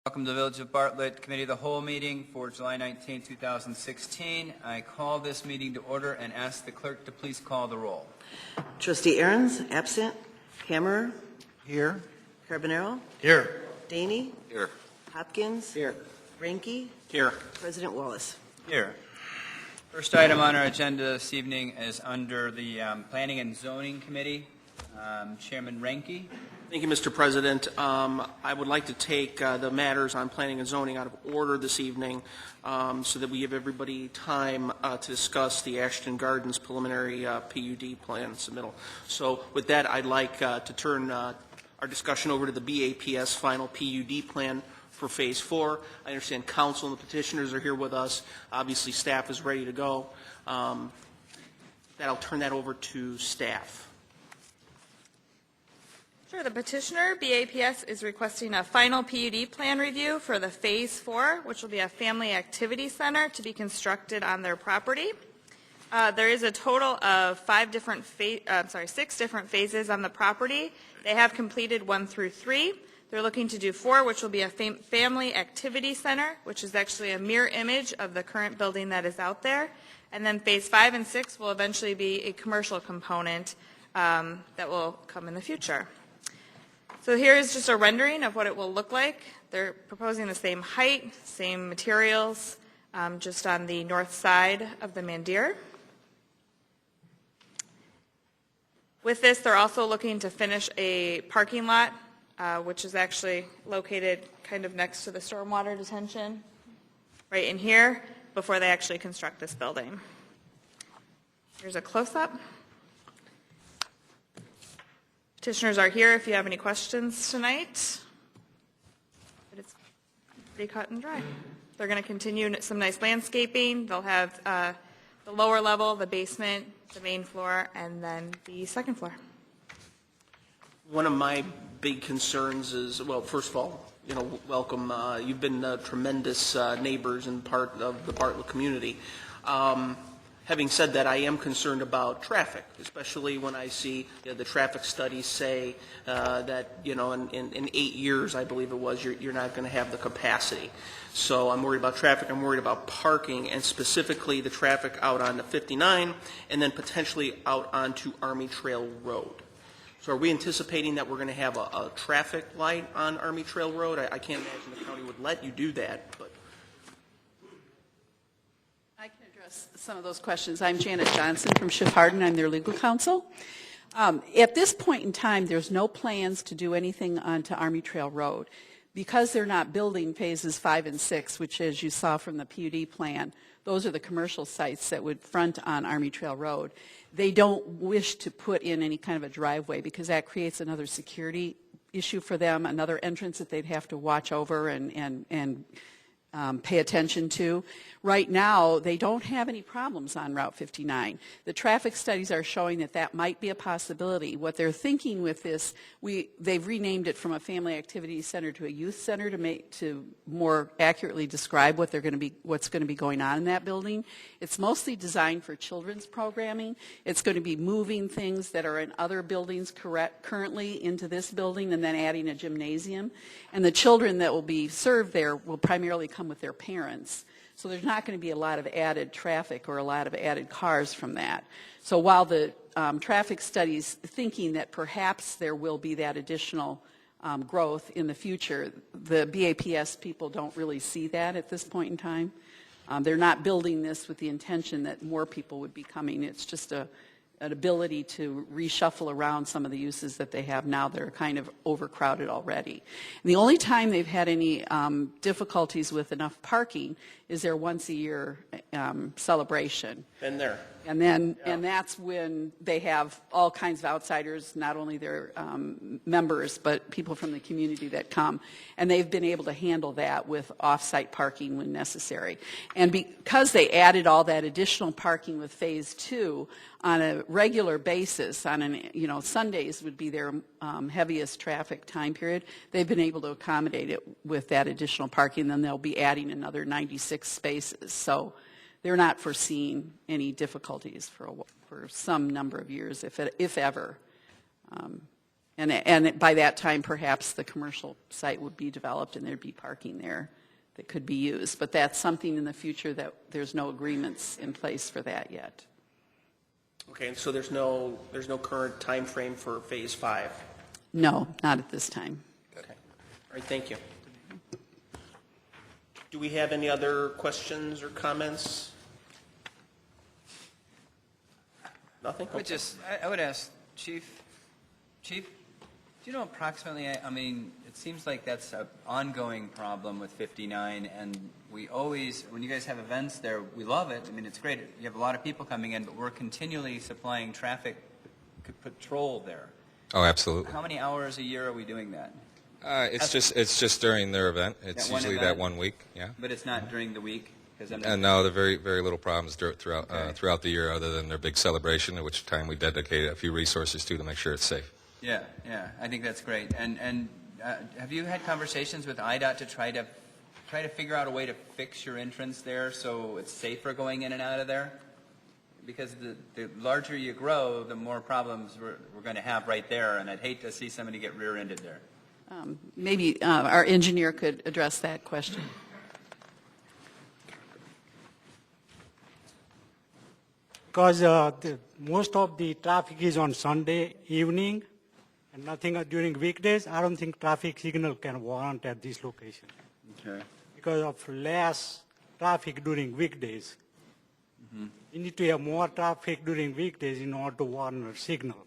Welcome to the Village of Bartlett Committee of the Whole meeting for July 19, 2016. I call this meeting to order and ask the clerk to please call the roll. Trustee Ahrens, absent. Hammerer. Here. Carbonaro. Here. Daney. Here. Hopkins. Here. Ranke. Here. President Wallace. Here. First item on our agenda this evening is under the Planning and Zoning Committee. Chairman Ranke. Thank you, Mr. President. I would like to take the matters on planning and zoning out of order this evening so that we give everybody time to discuss the Ashton Gardens preliminary PUD plan submittal. So with that, I'd like to turn our discussion over to the BAPS final PUD plan for Phase 4. I understand council and the petitioners are here with us. Obviously, staff is ready to go. I'll turn that over to staff. Sure. The petitioner, BAPS, is requesting a final PUD plan review for the Phase 4, which will be a family activity center to be constructed on their property. There is a total of 6 different phases on the property. They have completed 1 through 3. They're looking to do 4, which will be a family activity center, which is actually a mirror image of the current building that is out there. And then Phase 5 and 6 will eventually be a commercial component that will come in the future. So here is just a rendering of what it will look like. They're proposing the same height, same materials, just on the north side of the Mandir. With this, they're also looking to finish a parking lot, which is actually located kind of next to the stormwater detention, right in here, before they actually construct this building. Here's a close-up. Petitioners are here if you have any questions tonight. But it's pretty cut and dry. They're going to continue some nice landscaping. They'll have the lower level, the basement, the main floor, and then the second floor. One of my big concerns is, well, first of all, welcome. You've been tremendous neighbors and part of the Bartlett community. Having said that, I am concerned about traffic, especially when I see the traffic studies say that in 8 years, I believe it was, you're not going to have the capacity. So I'm worried about traffic. I'm worried about parking, and specifically the traffic out on the 59 and then potentially out onto Army Trail Road. So are we anticipating that we're going to have a traffic light on Army Trail Road? I can't imagine the county would let you do that, but. Some of those questions. I'm Janet Johnson from Schiff Hardin. I'm their legal counsel. At this point in time, there's no plans to do anything onto Army Trail Road. Because they're not building phases 5 and 6, which, as you saw from the PUD plan, those are the commercial sites that would front on Army Trail Road. They don't wish to put in any kind of a driveway because that creates another security issue for them, another entrance that they'd have to watch over and pay attention to. Right now, they don't have any problems on Route 59. The traffic studies are showing that that might be a possibility. What they're thinking with this, they've renamed it from a family activity center to a youth center to more accurately describe what's going to be going on in that building. It's mostly designed for children's programming. It's going to be moving things that are in other buildings currently into this building and then adding a gymnasium. And the children that will be served there will primarily come with their parents. So there's not going to be a lot of added traffic or a lot of added cars from that. So while the traffic study's thinking that perhaps there will be that additional growth in the future, the BAPS people don't really see that at this point in time. They're not building this with the intention that more people would be coming. It's just an ability to reshuffle around some of the uses that they have now that are kind of overcrowded already. And the only time they've had any difficulties with enough parking is their once-a-year celebration. Been there. And then, and that's when they have all kinds of outsiders, not only their members, but people from the community that come. And they've been able to handle that with off-site parking when necessary. And because they added all that additional parking with Phase 2 on a regular basis, on Sundays would be their heaviest traffic time period, they've been able to accommodate it with that additional parking. Then they'll be adding another 96 spaces. So they're not foreseeing any difficulties for some number of years, if ever. And by that time, perhaps the commercial site would be developed and there'd be parking there that could be used. But that's something in the future that there's no agreements in place for that yet. Okay, and so there's no current time frame for Phase 5? No, not at this time. Okay. All right, thank you. Do we have any other questions or comments? Nothing? Okay. I would ask, Chief, do you know approximately, I mean, it seems like that's an ongoing problem with 59, and we always, when you guys have events there, we love it. I mean, it's great. You have a lot of people coming in, but we're continually supplying traffic patrol there. Oh, absolutely. How many hours a year are we doing that? It's just during their event. It's That one usually event? that 1 week. Yeah. But it's not during the week? 'Cause I'm not- And no, there are very little problems throughout Okay. throughout the year, other than their big celebration, at which time we dedicate a few resources to make sure it's safe. Yeah, I think that's great. And have you had conversations with IDOT to try to figure out a way to fix your entrance there so it's safer going in and out of there? Because the larger you grow, the more problems we're going to have right there, and I'd hate to see somebody get rear-ended there. Maybe our engineer could address that question. Because most of the traffic is on Sunday evening and nothing during weekdays. I don't think traffic signal can warrant at this location Okay. because of less traffic during weekdays. You need to have more traffic during weekdays in order to warrant a signal.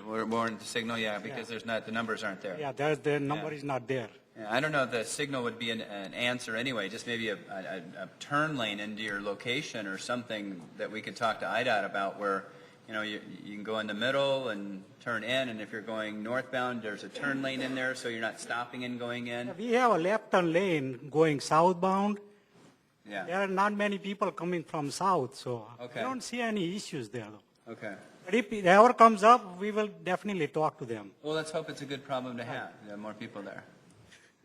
We're more in the signal, because there's not, the numbers aren't there. Yeah, the number is not there. Yeah, I don't know if the signal would be an answer anyway, just maybe a turn lane into your location or something that we could talk to IDOT about where, you can go in the middle and turn in, and if you're going northbound, there's a turn lane in there so you're not stopping and going in. We have a left turn lane going southbound. Yeah, There are not many people coming from south, so Okay. I don't see any issues there. Though. okay. But if it ever comes up, we will definitely talk to them. Well, let's hope it's a good problem to have. There are more people there.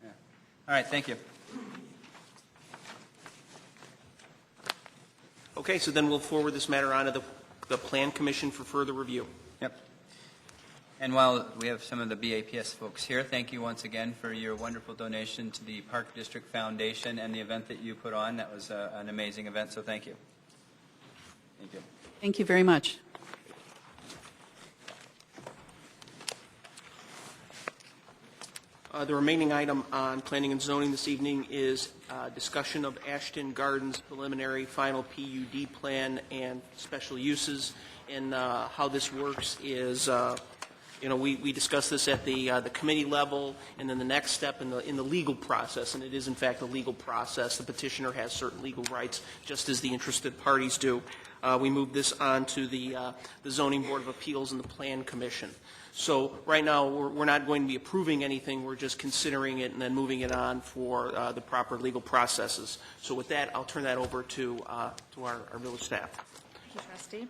Yeah. All right, thank you. Okay, so then we'll forward this matter on to the Plan Commission for further review. Yep. And while we have some of the BAPS folks here, thank you once again for your wonderful donation to the Park District Foundation and the event that you put on. That was an amazing event, so thank you. Thank you. Thank you very much. The remaining item on planning and zoning this evening is discussion of Ashton Gardens preliminary final PUD plan and special uses. And how this works is, we discussed this at the committee level, and then the next step in the legal process, and it is in fact a legal process. The petitioner has certain legal rights, just as the interested parties do. We move this on to the Zoning Board of Appeals and the Plan Commission. So right now, we're not going to be approving anything. We're just considering it and then moving it on for the proper legal processes. So with that, I'll turn that over to our village staff. Thank you, Trustee.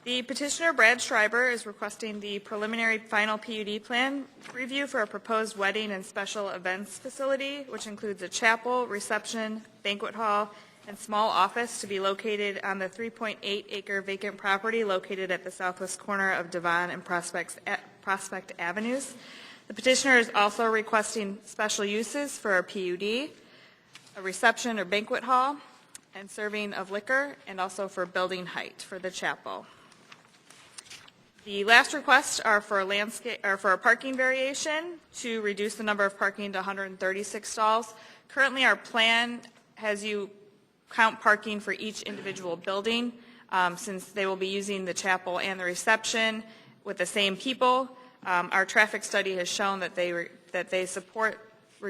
The petitioner, Brad Schreiber, is requesting the preliminary final PUD plan review for a proposed wedding and special events facility, which includes a chapel, reception, banquet hall, and small office to be located on the 3.8-acre vacant property located at the southwest corner of Devon and Prospect Avenues. The petitioner is also requesting special uses for a PUD, a reception or banquet hall, and serving of liquor, and also for building height for the chapel. The last requests are for a parking variation to reduce the number of parking to 136 stalls. Currently, our plan has you count parking for each individual building, since they will be using the chapel and the reception with the same people. Our traffic study has shown that they support the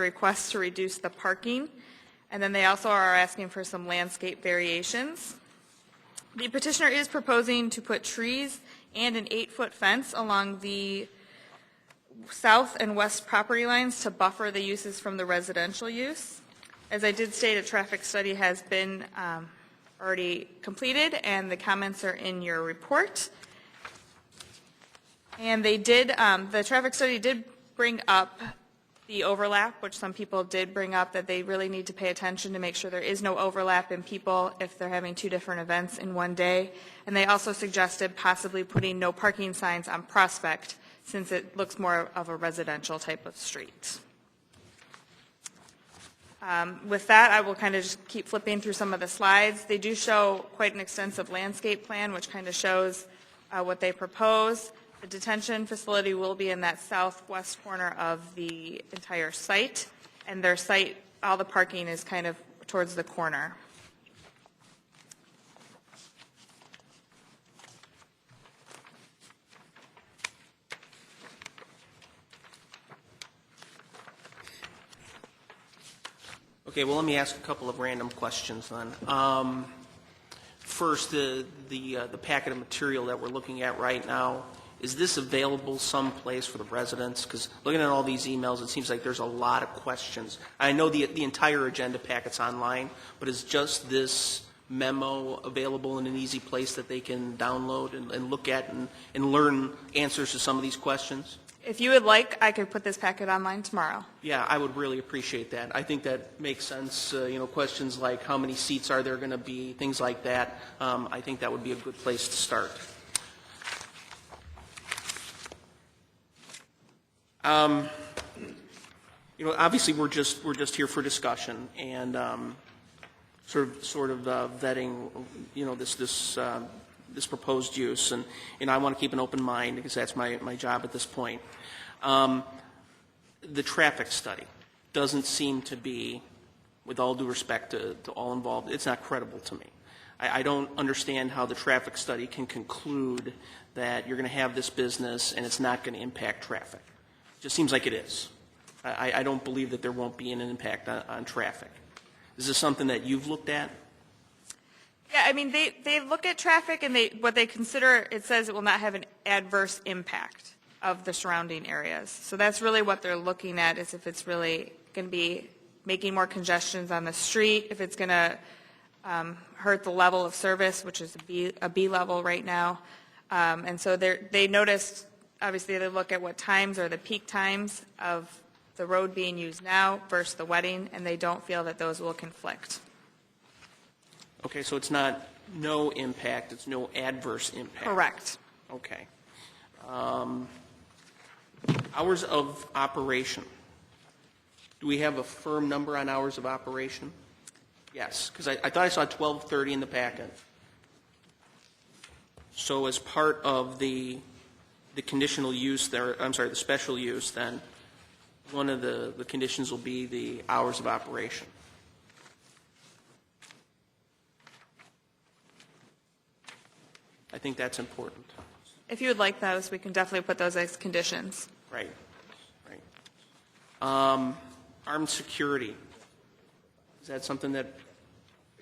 request to reduce the parking, and then they also are asking for some landscape variations. The petitioner is proposing to put trees and an 8-foot fence along the south and west property lines to buffer the uses from the residential use. As I did state, a traffic study has been already completed, and the comments are in your report. And the traffic study did bring up the overlap, which some people did bring up, that they really need to pay attention to make sure there is no overlap in people if they're having two different events in one day. And they also suggested possibly putting no parking signs on Prospect, since it looks more of a residential type of street. With that, I will kind of just keep flipping through some of the slides. They do show quite an extensive landscape plan, which kind of shows what they propose. The detention facility will be in that southwest corner of the entire site, and their site, all the parking is kind of towards the corner. Okay, well, let me ask a couple of random questions then. First, the packet of material that we're looking at right now, is this available someplace for the residents? Because looking at all these emails, it seems like there's a lot of questions. I know the entire agenda packet's online, but is just this memo available in an easy place that they can download and look at and learn answers to some of these questions? If you would like, I could put this packet online tomorrow. Yeah, I would really appreciate that. I think that makes sense. Questions like how many seats are there going to be, things like that. I think that would be a good place to start. Obviously we're just here for discussion and sort of vetting, this proposed use, and I want to keep an open mind because that's my job at this point. The traffic study doesn't seem to be, with all due respect to all involved, it's not credible to me. I don't understand how the traffic study can conclude that you're going to have this business and it's not going to impact traffic. It just seems like it is. I don't believe that there won't be an impact on traffic. Is this something that you've looked at? Yeah, I mean, they look at traffic and what they consider, it says it will not have an adverse impact of the surrounding areas. So that's really what they're looking at, is if it's really going to be making more congestions on the street, if it's going to hurt the level of service, which is a B level right now. And so they noticed, obviously they look at what times are the peak times of the road being used now versus the wedding, and they don't feel that those will conflict. Okay, so it's not no impact, it's no adverse impact. Correct. Okay. Hours of operation. Do we have a firm number on hours of operation? Yes, because I thought I saw 12:30 in the packet. So as part of the conditional use there, I'm sorry, the special use, then one of the conditions will be the hours of operation. I think that's important. If you would like those, we can definitely put those as conditions. Right. Armed security. Is that something that,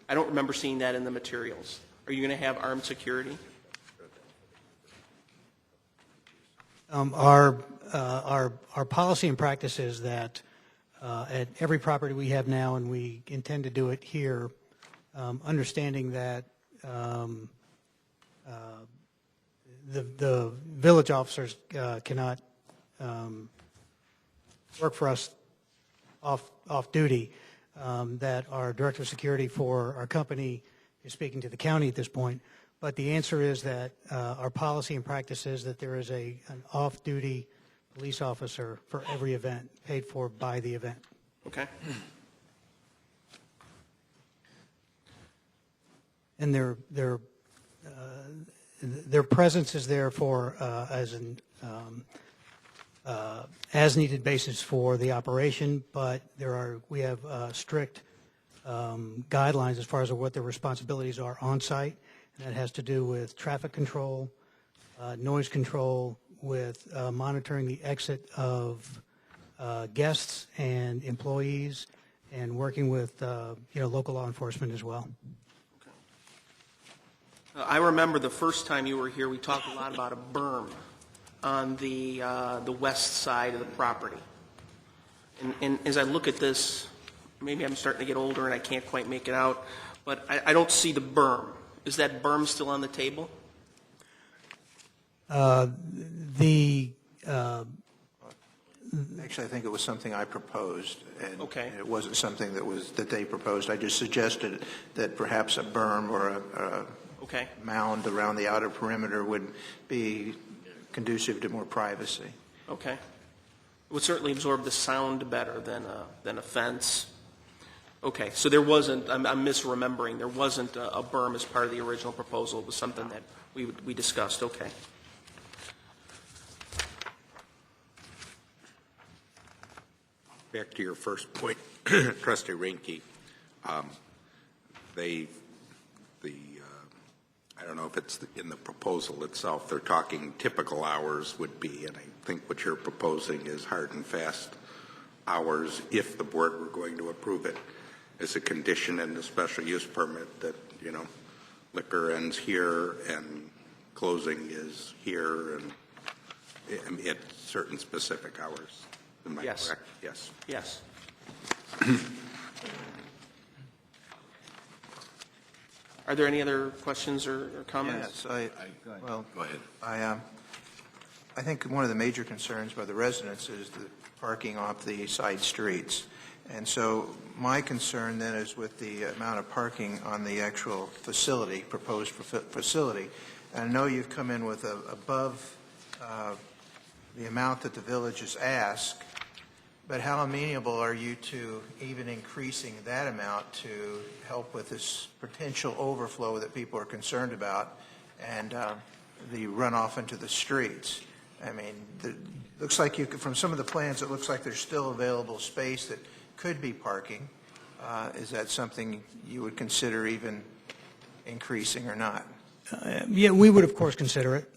I don't remember seeing that in the materials. Are you going to have armed security? Our policy and practice is that at every property we have now, and we intend to do it here, understanding that the village officers cannot work for us off duty, that our director of security for our company is speaking to the county at this point. But the answer is that our policy and practice is that there is an off-duty police officer for every event, paid for by the event. Okay. And their presence is there for as needed basis for the operation, but we have strict guidelines as far as what their responsibilities are on site, and that has to do with traffic control, noise control, with monitoring the exit of guests and employees, and working with local law enforcement as well. I remember the first time you were here, we talked a lot about a berm on the west side of the property. And as I look at this, maybe I'm starting to get older and I can't quite make it out, but I don't see the berm. Is that berm still on the table? Actually, I think it was something I proposed, and Okay. it wasn't something that they proposed. I just suggested that perhaps a berm or a Okay. mound around the outer perimeter would be conducive to more privacy. Okay. It would certainly absorb the sound better than a fence. Okay, so there wasn't, I'm misremembering, there wasn't a berm as part of the original proposal. It was something that we discussed. Okay. Back to your first point, Trustee Reinke, I don't know if it's in the proposal itself, they're talking typical hours would be, and I think what you're proposing is hard and fast hours if the board were going to approve it as a condition in the special use permit that, you know, liquor ends here and closing is here and at certain specific hours. Am I Yes. correct? Yes. Yes. Are there any other questions or comments? Yes, well, go ahead. I think one of the major concerns by the residents is the parking off the side streets. And so my concern then is with the amount of parking on the actual facility, proposed facility. And I know you've come in with above the amount that the village has asked, but how amenable are you to even increasing that amount to help with this potential overflow that people are concerned about and the runoff into the streets? I mean, looks like from some of the plans, it looks like there's still available space that could be parking. Is that something you would consider even increasing or not? Yeah, we would, of course, consider it.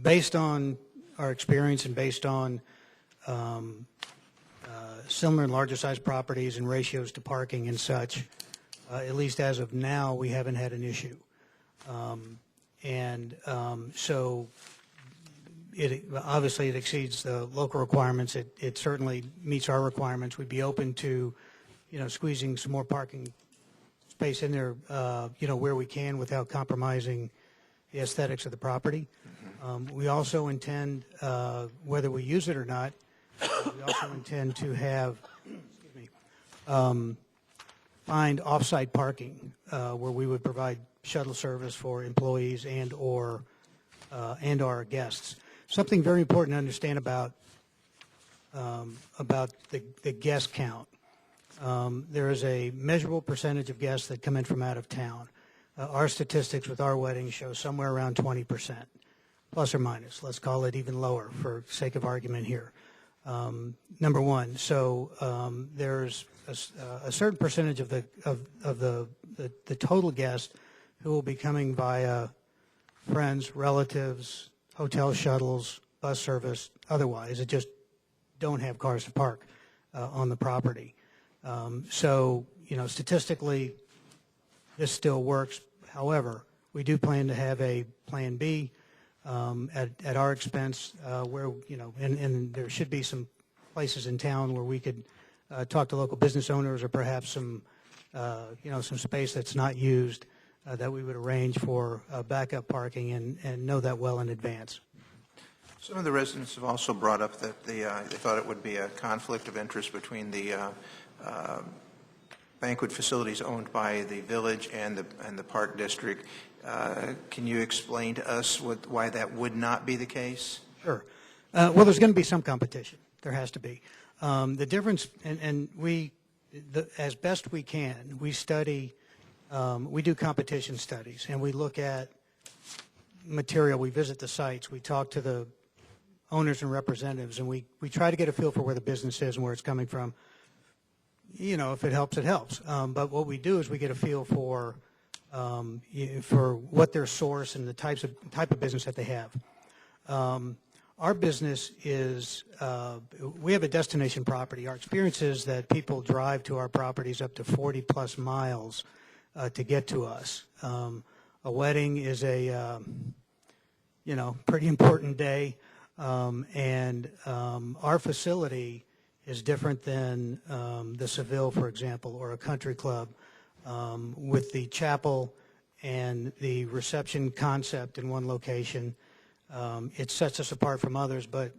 Based on our experience and based on similar and larger size properties and ratios to parking and such, at least as of now, we haven't had an issue. So obviously it exceeds the local requirements. It certainly meets our requirements. We'd be open to, squeezing some more parking space in there, where we can without compromising the aesthetics of the property. We also intend, whether we use it or not, we also intend to have, find off-site parking where we would provide shuttle service for employees and or guests. Something very important to understand about the guest count. There is a measurable percentage of guests that come in from out of town. Our statistics with our weddings show somewhere around 20%, plus or minus. Let's call it even lower for sake of argument here. Number one, so there's a certain percentage of the total guests who will be coming via friends, relatives, hotel shuttles, bus service, otherwise. It just don't have cars to park on the property. Statistically, this still works. However, we do plan to have a plan B at our expense where, and there should be some places in town where we could talk to local business owners or perhaps some space that's not used that we would arrange for backup parking and know that well in advance. Some of the residents have also brought up that they thought it would be a conflict of interest between the banquet facilities owned by the village and the park district. Can you explain to us why that would not be the case? Sure. Well, there's going to be some competition. There has to be. The difference, and as best we can, we study, we do competition studies, and we look at material. We visit the sites. We talk to the owners and representatives, and we try to get a feel for where the business is and where it's coming from. If it helps, it helps. But what we do is we get a feel for what their source and the type of business that they have. Our business is, we have a destination property. Our experience is that people drive to our properties up to 40-plus miles to get to us. A wedding is a, pretty important day, and our facility is different than the Seville, for example, or a country club, with the chapel and the reception concept in one location. it sets us apart from others. But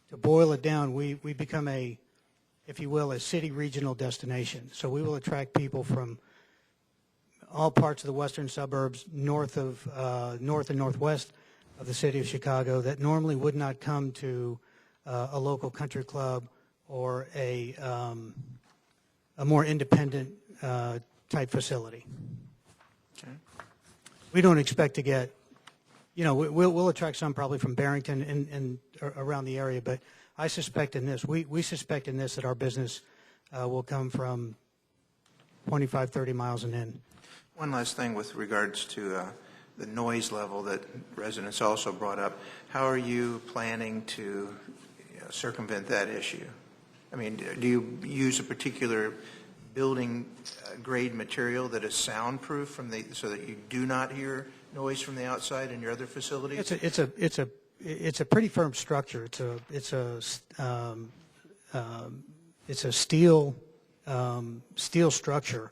to boil it down, we become a, if you will, a city regional destination. So we will attract people from all parts of the western suburbs, north and northwest of the city of Chicago, that normally would not come to a local country club or a more independent type facility. Okay. We don't expect to get, we'll attract some probably from Barrington and around the area, but I suspect in this, we suspect in this that our business will come from 25, 30 miles and in. One last thing with regards to the noise level that residents also brought up. How are you planning to circumvent that issue? I mean, do you use a particular building grade material that is soundproof so that you do not hear noise from the outside in your other facilities? It's a pretty firm structure. It's a steel structure.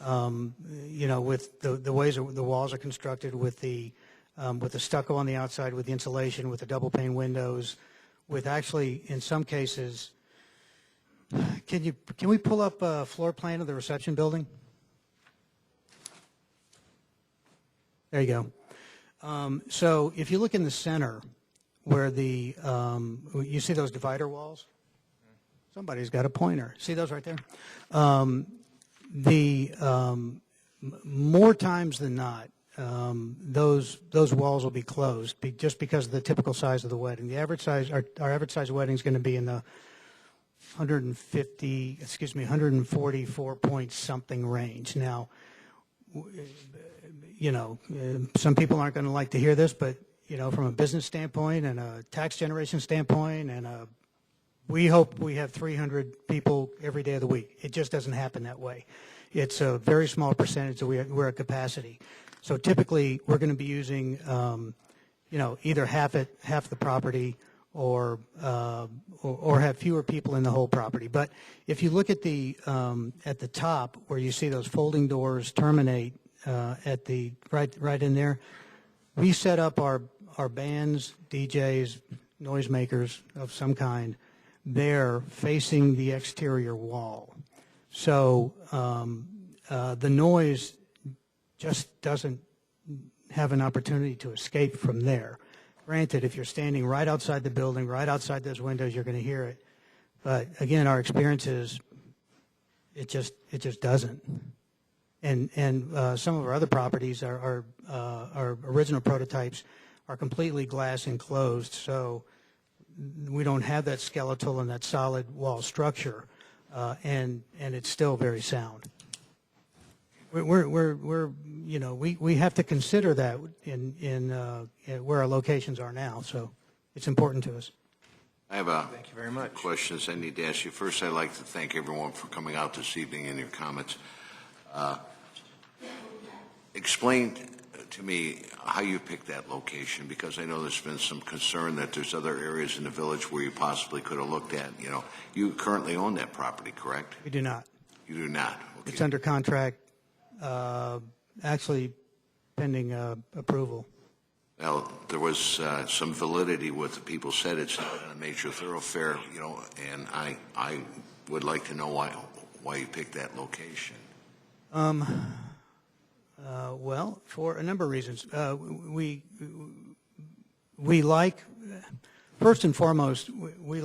With the ways the walls are constructed, with the stucco on the outside, with the insulation, with the double pane windows, with actually in some cases. Can we pull up a floor plan of the reception building? There you go. So if you look in the center where you see those divider walls? Somebody's got a pointer. See those right there? More times than not, those walls will be closed just because of the typical size of the wedding. The average size, our average size wedding is going to be in the 144 point something range. Now, some people aren't going to like to hear this, but from a business standpoint and a tax generation standpoint, and we hope we have 300 people every day of the week. It just doesn't happen that way. It's a very small percentage that we're at capacity. So typically, we're going to be using, either half the property, or have fewer people in the whole property. But if you look at the top where you see those folding doors terminate at the right in there, we set up our bands, DJs, noisemakers of some kind there facing the exterior wall. So the noise just doesn't have an opportunity to escape from there. Granted, if you're standing right outside the building, right outside those windows, you're going to hear it. But again, our experience is it just doesn't. And some of our other properties, our original prototypes, are completely glass enclosed, so we don't have that skeletal and that solid wall structure, and it's still very sound. We have to consider that in where our locations are now, so it's important to us. I have a Thank you very much. questions I need to ask you. First, I'd like to thank everyone for coming out this evening and your comments. Explain to me how you picked that location, because I know there's been some concern that there's other areas in the village where you possibly could have looked at. You currently own that property, correct? We do not. You do not. Okay. It's under contract, actually pending approval. Well, there was some validity with the people said it's not a major thoroughfare, and I would like to know why you picked that location. Well, for a number of reasons. We like, first and foremost, we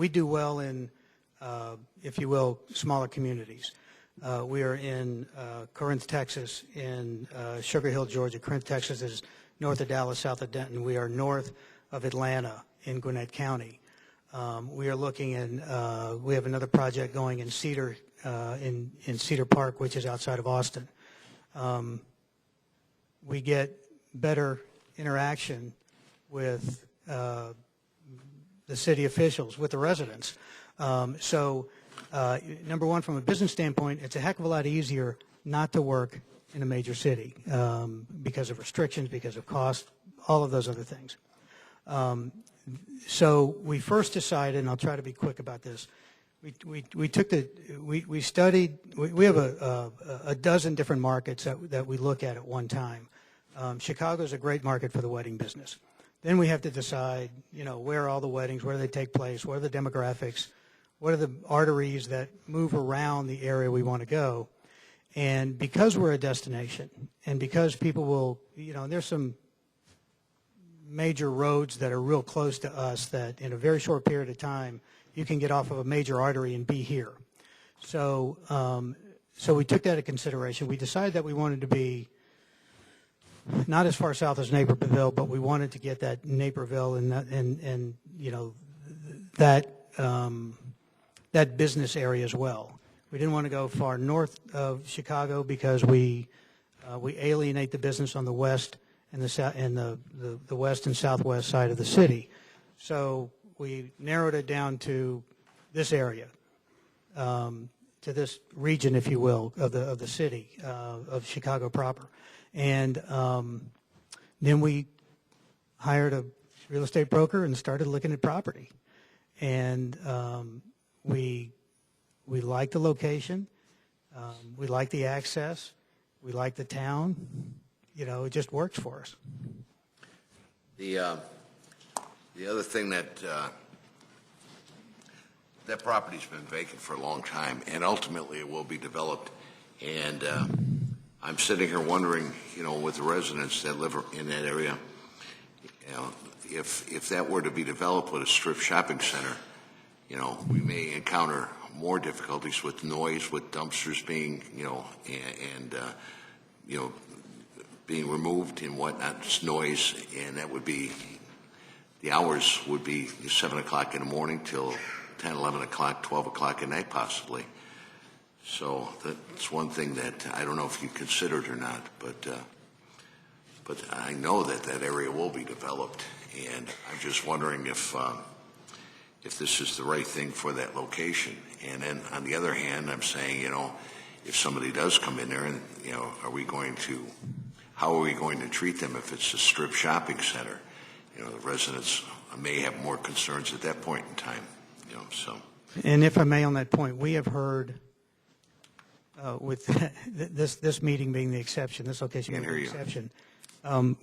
do well in, if you will, smaller communities. We are in Corinth, Texas, in Sugar Hill, Georgia. Corinth, Texas is north of Dallas, south of Denton. We are north of Atlanta in Gwinnett County. We are looking in, we have another project going in Cedar Park, which is outside of Austin. We get better interaction with the city officials, with the residents. So number one, from a business standpoint, it's a heck of a lot easier not to work in a major city because of restrictions, because of cost, all of those other things. So we first decided, and I'll try to be quick about this, we studied, we have a dozen different markets that we look at one time. Chicago is a great market for the wedding business. Then we have to decide, where are all the weddings, where do they take place, what are the demographics, what are the arteries that move around the area we want to go. And because we're a destination, and because people will, there's some major roads that are real close to us that in a very short period of time, you can get off of a major artery and be here. So we took that into consideration. We decided that we wanted to be not as far south as Naperville, but we wanted to get that Naperville and that business area as well. We didn't want to go far north of Chicago because we alienate the business on the west and the west and southwest side of the city. So we narrowed it down to this area, to this region, if you will, of the city of Chicago proper. And then we hired a real estate broker and started looking at property. And we like the location. We like the access. We like the town. It just works for us. The other thing that property's been vacant for a long time, and ultimately it will be developed. And I'm sitting here wondering, with the residents that live in that area, if that were to be developed with a strip shopping center, we may encounter more difficulties with noise, with dumpsters being, being removed and whatnot, just noise, and that would be, the hours would be 7 o'clock in the morning till 10, 11 o'clock, 12 o'clock at night possibly. So that's one thing that I don't know if you considered or not, but I know that area will be developed, and I'm just wondering if this is the right thing for that location. And then on the other hand, I'm saying, if somebody does come in there, and how are we going to treat them if it's a strip shopping center? The residents may have more concerns at that point in time. So. And if I may, on that point, we have heard. With this meeting being the exception, this location being the exception,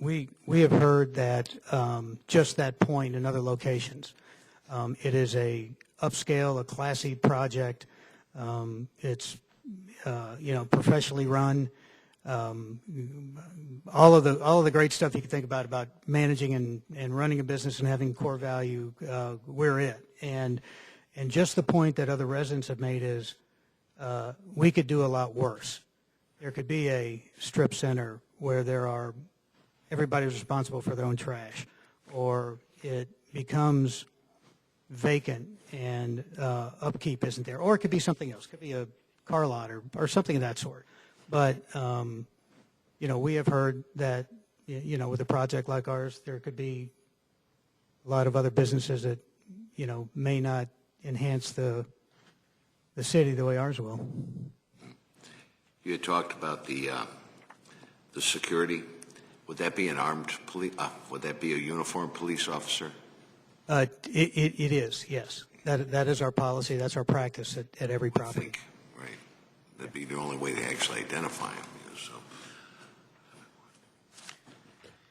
we have heard that just that point in other locations, it is a upscale, a classy project. It's professionally run. All of the great stuff you can think about managing and running a business and having core value. We're it, and just the point that other residents have made is. We could do a lot worse. There could be a strip center where everybody's responsible for their own trash, or it becomes vacant and upkeep isn't there, or it could be something else. It could be a car lot or something of that sort. But we have heard that with a project like ours, there could be a lot of other businesses that may not enhance the city the way ours will. You had talked about the security. Would that be an armed police? Would that be a uniformed police officer? It is, yes. That is our policy. That's our practice at every property. Right. That'd be the only way to actually identify them. So.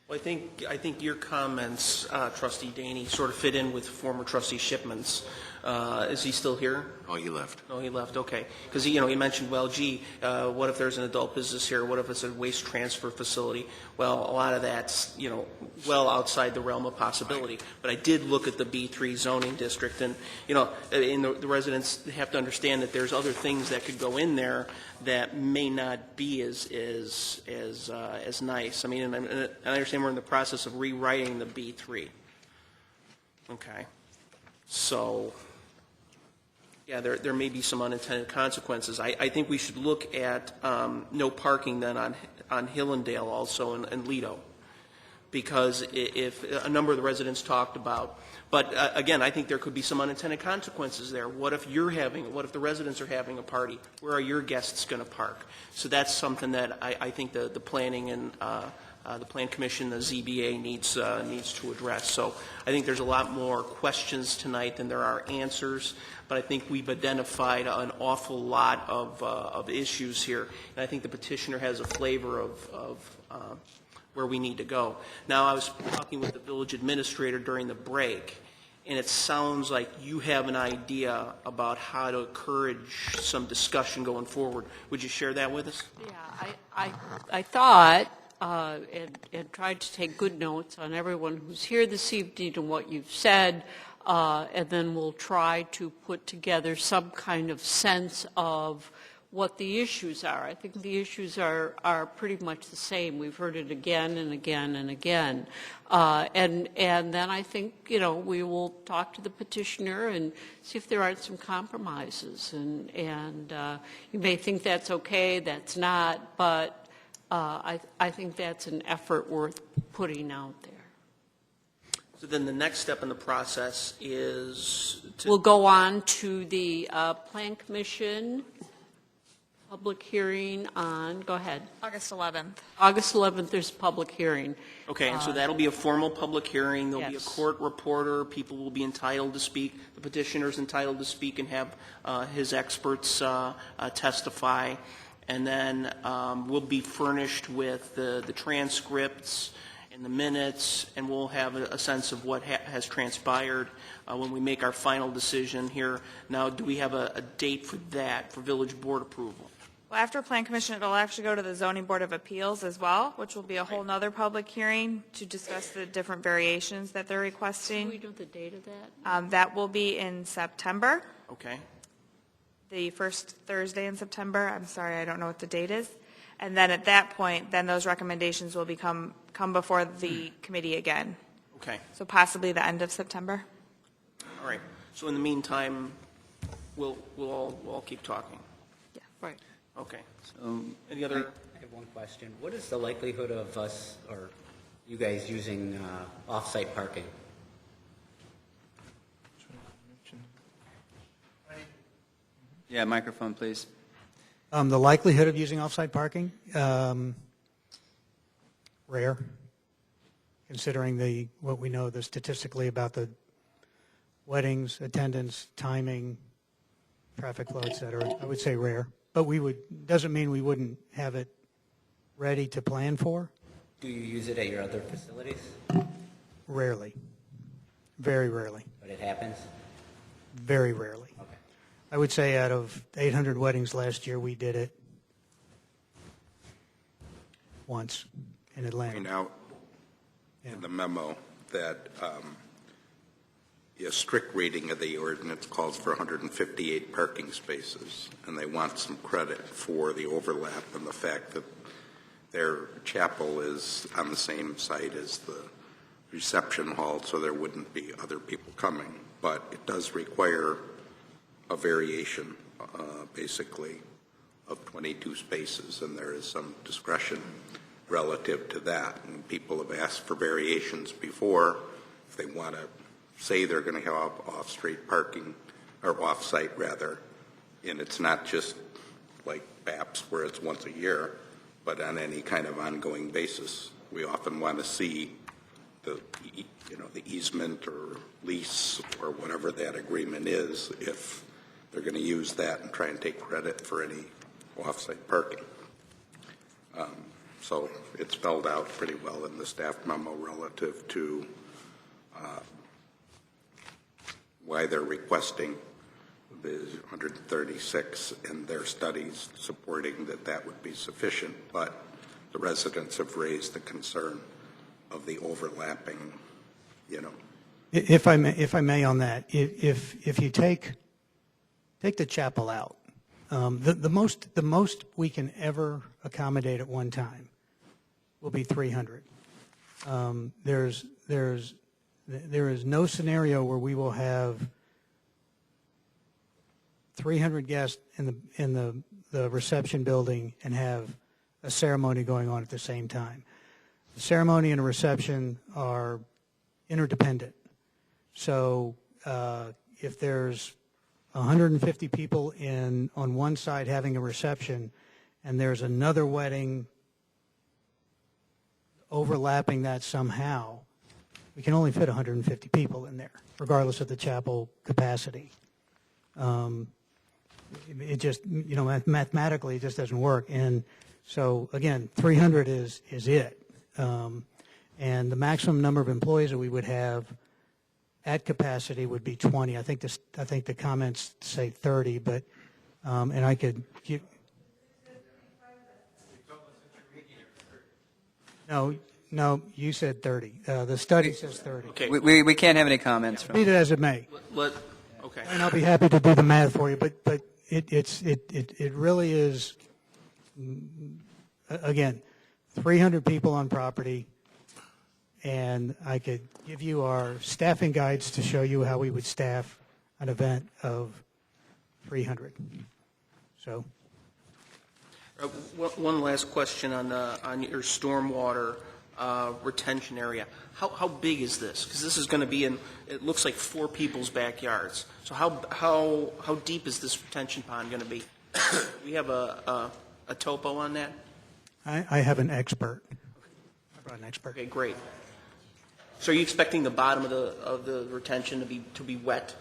Well, I think your comments, Trustee Daney, sort of fit in with former Trustee Shipman's. Is he still here? Oh, he left. Oh, he left. Okay. Because he mentioned, well, what if there's an adult business here? What if it's a waste transfer facility? Well, a lot of that's well outside the realm of possibility. But I did look at the B3 zoning district, and the residents have to understand that there's other things that could go in there that may not be as nice. I mean, and I understand we're in the process of rewriting the B3. Okay. So. Yeah, there may be some unintended consequences. I think we should look at no parking then on Hillendale also and Lido, because if a number of the residents talked about, but again, I think there could be some unintended consequences there. What if the residents are having a party? Where are your guests going to park? So that's something that I think the planning and the Plan Commission, the ZBA needs to address. So I think there's a lot more questions tonight than there are answers, but I think we've identified an awful lot of issues here, and I think the petitioner has a flavor of where we need to go. Now, I was talking with the village administrator during the break, and it sounds like you have an idea about how to encourage some discussion going forward. Would you share that with us? Yeah, I thought and tried to take good notes on everyone who's here this evening and what you've said, and then we'll try to put together some kind of sense of what the issues are. I think the issues are pretty much the same. We've heard it again and again and again. And then I think, we will talk to the petitioner and see if there aren't some compromises. And you may think that's okay, that's not, but I think that's an effort worth putting out there. So then the next step in the process is We'll go on to the Plan Commission public hearing on, go ahead. August 11th. August 11th, there's a public hearing. Okay, and so that'll be a formal public hearing. There'll be a Yes. court reporter. People will be entitled to speak. The petitioner's entitled to speak and have his experts testify. And then we'll be furnished with the transcripts and the minutes, and we'll have a sense of what has transpired when we make our final decision here. Now, do we have a date for that, for village board approval? Well, after Plan Commission, it'll actually go to the Zoning Board of Appeals as well, which will be a whole nother public hearing to discuss the different variations that they're Do requesting. we know the date of that? That will be in September, Okay. the first Thursday in September. I'm sorry, I don't know what the date is. And then at that point, then those recommendations will come before the committee again. Okay. So possibly the end of September. All right. So in the meantime, we'll all keep talking. Yeah. Right. Okay. So, Any other? I have one question. What is the likelihood of us, or you guys, using off-site parking? Yeah, microphone, please. The likelihood of using off-site parking, rare, considering what we know statistically about the weddings, attendance, timing, traffic flow, et cetera. I would say rare, but doesn't mean we wouldn't have it ready to plan for. Do you use it at your other facilities? Rarely, very rarely, But it happens? very rarely. Okay. I would say out of 800 weddings last year, we did it once in Atlanta. Point out in the memo that a strict reading of the ordinance calls for 158 parking spaces, and they want some credit for the overlap and the fact that their chapel is on the same site as the reception hall, so there wouldn't be other people coming. But it does require a variation, basically, of 22 spaces, and there is some discretion relative to that. And people have asked for variations before if they want to say they're going to have off-street parking, or off-site rather, and it's not just like BAPS where it's once a year, but on any kind of ongoing basis. We often want to see the easement or lease or whatever that agreement is, if they're going to use that and try and take credit for any off-site parking. So it's spelled out pretty well in the staff memo relative to why they're requesting the 136 and their studies supporting that would be sufficient. But the residents have raised the concern of the overlapping, If I may on that, if you take the chapel out, the most we can ever accommodate at one time will be 300. There is no scenario where we will have 300 guests in the reception building and have a ceremony going on at the same time. The ceremony and a reception are interdependent. So if there's 150 people on one side having a reception and there's another wedding overlapping that somehow, we can only fit 150 people in there, regardless of the chapel capacity. It just, mathematically, it just doesn't work. And so, again, 300 is it. And the maximum number of employees that we would have at capacity would be 20. I think the comments say 30, but, and I could give. No, you said 30. The study says 30. Okay. We can't have any comments from. Read it as it may. Okay. And I'll be happy to do the math for you, but it really is, again, 300 people on property, and I could give you our staffing guides to show you how we would staff an event of 300. So. One last question on your stormwater retention area. How big is this? Because this is going to be in, it looks like 4 people's backyards. So how deep is this retention pond going to be? We have a topo on that? I have an expert. I brought an expert. Okay, great. So are you expecting the bottom of the retention to be wet?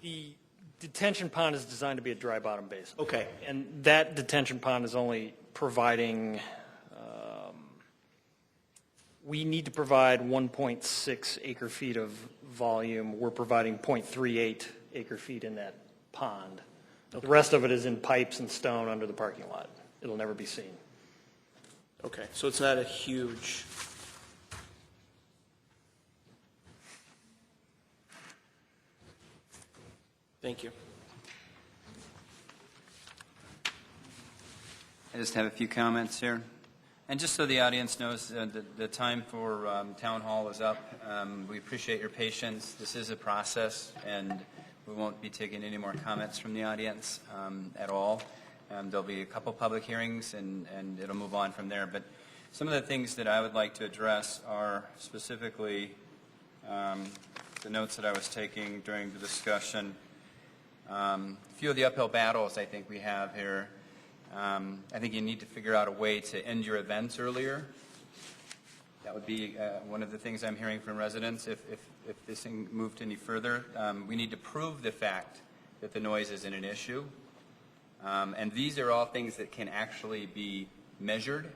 The detention pond is designed to be a dry bottom basin. Okay. And that detention pond is only providing, we need to provide 1.6 acre feet of volume. We're providing 0.38 acre feet in that pond. Okay. The rest of it is in pipes and stone under the parking lot. It'll never be seen. Okay, so it's not a huge... Thank you. I just have a few comments here. And just so the audience knows, the time for town hall is up. We appreciate your patience. This is a process, and we won't be taking any more comments from the audience at all. There'll be a couple public hearings, and it'll move on from there. But some of the things that I would like to address are specifically the notes that I was taking during the discussion. A few of the uphill battles I think we have here. I think you need to figure out a way to end your events earlier. That would be one of the things I'm hearing from residents. If this thing moved any further, we need to prove the fact that the noise isn't an issue. And these are all things that can actually be measured.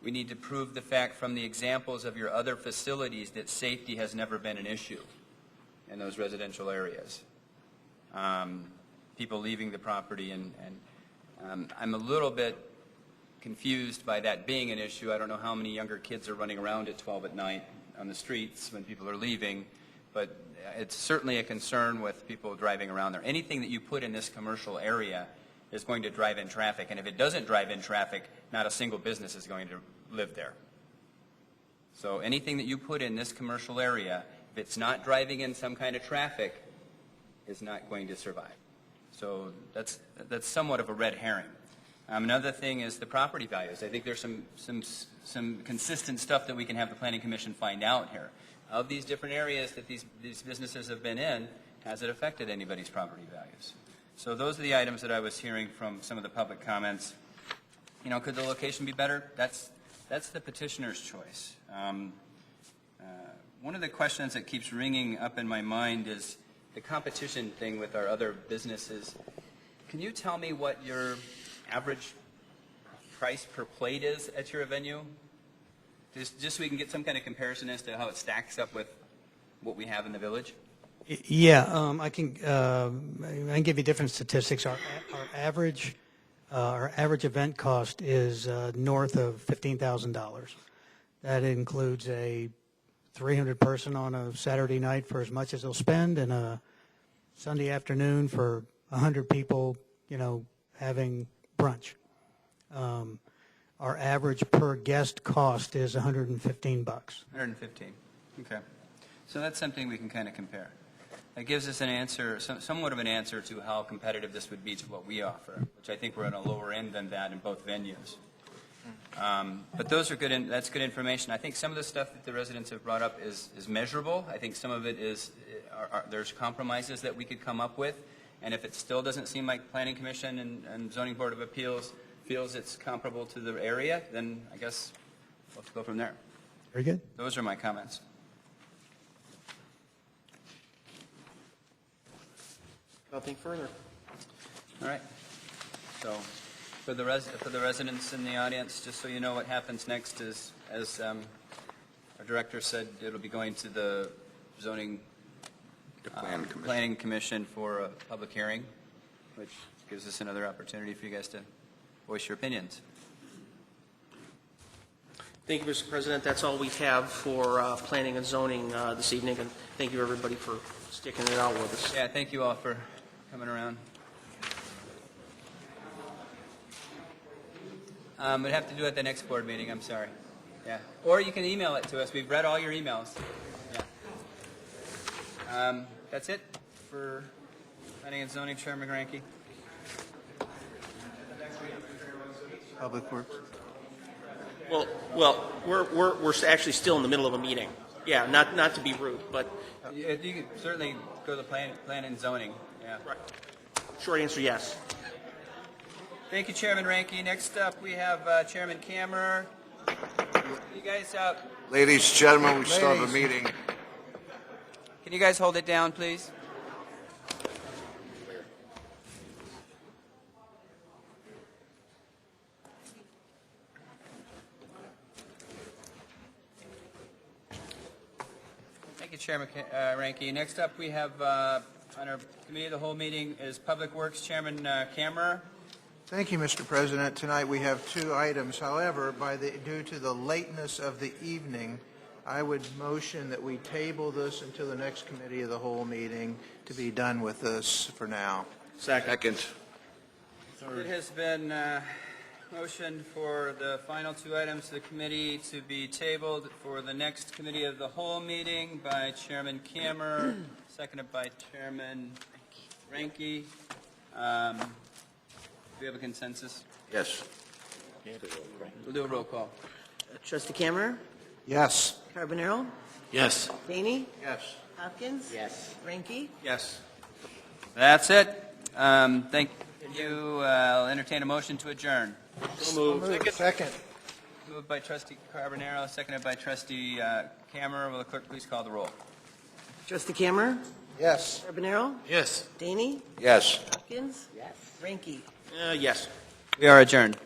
We need to prove the fact from the examples of your other facilities that safety has never been an issue in those residential areas. People leaving the property, and I'm a little bit confused by that being an issue. I don't know how many younger kids are running around at 12 at night on the streets when people are leaving, but it's certainly a concern with people driving around there. Anything that you put in this commercial area is going to drive in traffic, and if it doesn't drive in traffic, not a single business is going to live there. So anything that you put in this commercial area, if it's not driving in some kind of traffic, is not going to survive. So that's somewhat of a red herring. Another thing is the property values. I think there's some consistent stuff that we can have the Planning Commission find out here. Of these different areas that these businesses have been in, has it affected anybody's property values? So those are the items that I was hearing from some of the public comments. You know, could the location be better? That's the petitioner's choice. One of the questions that keeps ringing up in my mind is the competition thing with our other businesses. Can you tell me what your average price per plate is at your venue? Just so we can get some kind of comparison as to how it stacks up with what we have in the village? Yeah, I can give you different statistics. Our average event cost is north of $15,000. That includes a 300 person on a Saturday night for as much as they'll spend, and a Sunday afternoon for 100 people, you know, having brunch. Our average per guest cost is $115. 115. Okay. So that's something we can kind of compare. That gives us an answer, somewhat of an answer to how competitive this would be to what we offer, which I think we're on a lower end than that in both venues. But those are good. That's good information. I think some of the stuff that the residents have brought up is measurable. I think some of it is there's compromises that we could come up with, and if it still doesn't seem like Planning Commission and Zoning Board of Appeals feels it's comparable to the area, then I guess we'll have to go from there. Very good. Those are my comments. Nothing further. All right. So for the residents in the audience, just so you know what happens next is, as our director said, it'll be going to the zoning planning commission for a public hearing, which gives us another opportunity for you guys to voice your opinions. Thank you, Mr. President. That's all we have for planning and zoning this evening, and thank you, everybody, for sticking it out with us. Yeah, thank you all for coming around. We'd have to do it at the next board meeting, I'm sorry. Yeah. Or you can email it to us. We've read all your emails. Yeah. That's it for planning and zoning, Chairman Ranke. Public Works. Well, we're actually still in the middle of a meeting. Yeah, not to be rude, but You can certainly go to the plan and zoning. Yeah. right. Short answer, yes. Thank you, Chairman Ranke. Next up, we have Chairman Kammerer. You guys, Ladies and gentlemen, we still have a meeting. can you guys hold it down, please? Thank you, Chairman Ranke. Next up, we have on our committee of the whole meeting is Public Works Chairman Kammerer. Thank you, Mr. President. Tonight we have 2 items. However, due to the lateness of the evening, I would motion that we table this until the next committee of the whole meeting to be done with this for now. Second. It has been motioned for the final 2 items of the committee to be tabled for the next committee of the whole meeting by Chairman Kammerer, seconded by Chairman Ranke. Do we have a consensus? Yes. We'll do a roll call. Trustee Kammerer? Yes. Carbonaro? Yes. Daney? Yes. Hopkins? Yes. Ranky? Yes. That's it. Thank you. I'll entertain a motion to adjourn. Second. Moved by Trustee Carbonaro, seconded by Trustee Kammerer. Will the clerk please call the roll? Trustee Kammerer? Yes. Carbonaro? Yes. Daney? Yes. Hopkins? Yes. Ranky? Yes. We are adjourned.